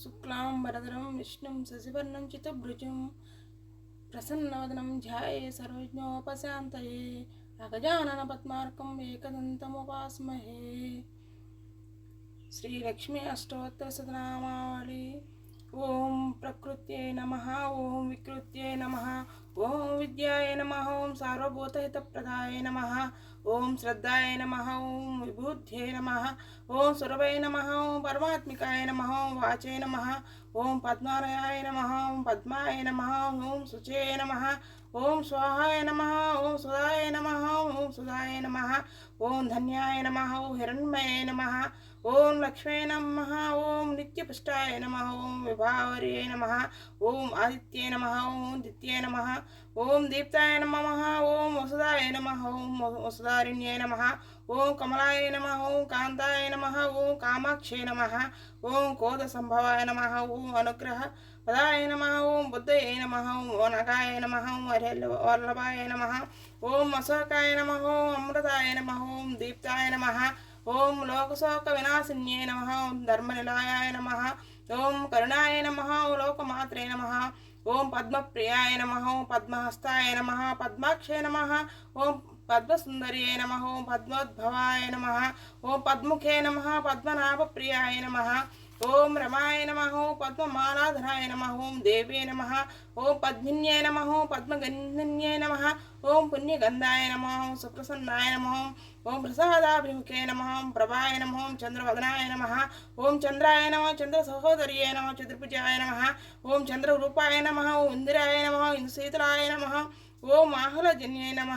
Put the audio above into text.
शुक्लांबरधरं विष्णुं शशिवर्णं चतुर्भुजं प्रसन्नवदनं ध्याये सर्वविघ्नोपशान्तये अगजाननपद्मार्कं एकदन्तमुपास्महे। श्री लक्ष्मी अष्टोत्तर शतनामावली। ओम प्रकृत्यै नमः, ओम विकृत्यै नमः, ओम विद्याय नमः, ओम सार्वभूतहितप्रदाय नमः, ओम श्रद्धाय नमः, ओम विभूत्यै नमः, ओम सुरभै नमः, ओम परमात्मिकाय नमः, ओम वाचे नमः, ओम पद्मालयाय नमः, ओम पद्माय नमः, ओम शुचे नमः, ओम स्वाहाय नमः, ओम सुधाय नमः, ओम सुधाय नमः, ओम धन्याय नमः, ओम हिरण्मये नमः, ओम लक्ष्मी नमः, ओम नित्यपुष्टाय नमः, ओम विभावर्ये नमः, ओम आदित्ये नमः, ओम दित्ये नमः, ओम दीप्ताय नमः, ओम वसुदाय नमः, ओम वसुदारिण्ये नमः, ओम कमलाय नमः, ओम कांताय नमः, ओम कामाक्षे नमः, ओम कोदसंभवाय नमः, ओम अनुग्रह पदाय नमः, ओम बुद्धये नमः, ओम नगाय नमः, ओम वल्लभाय नमः, ओम अशोकाय नमः, ओम अमृताय नमः, ओम दीप्ताय नमः, ओम लोकशोक विनाशिन्ये नमः, ओम धर्मनिलयाय नमः, ओम करुणाय नमः, ओम लोकमात्रे नमः, ओम पद्मप्रियाय नमः, ओम पद्महस्ताय नमः, पद्माक्षे नमः, ओम पद्मसुंदर्ये नमः, ओम पद्मोद्भवाय नमः, ओम पद्मुखे नमः, पद्मनाभप्रियाय नमः, ओम रमाय नमः, ओम पद्ममालाधराय नमः, ओम देवे नमः, ओम पद्मिन्ये नमः, ओम पद्मगन्धन्ये नमः, ओम पुण्यगंधाय नमः, ओम सुप्रसन्नाय नमः, ओम प्रसादाभिमुखे नमः, ओम प्रभाय नमः, ओम चंद्रवदनाय नमः, ओम चंद्राय नमः, चंद्र सहोदर्ये नमः, चतुर्भुजाय नमः, ओम चंद्ररूपाय नमः, ओम इंदिराय नमः, इंदुशीतलाय नमः, ओम आहलजन्ये नमः।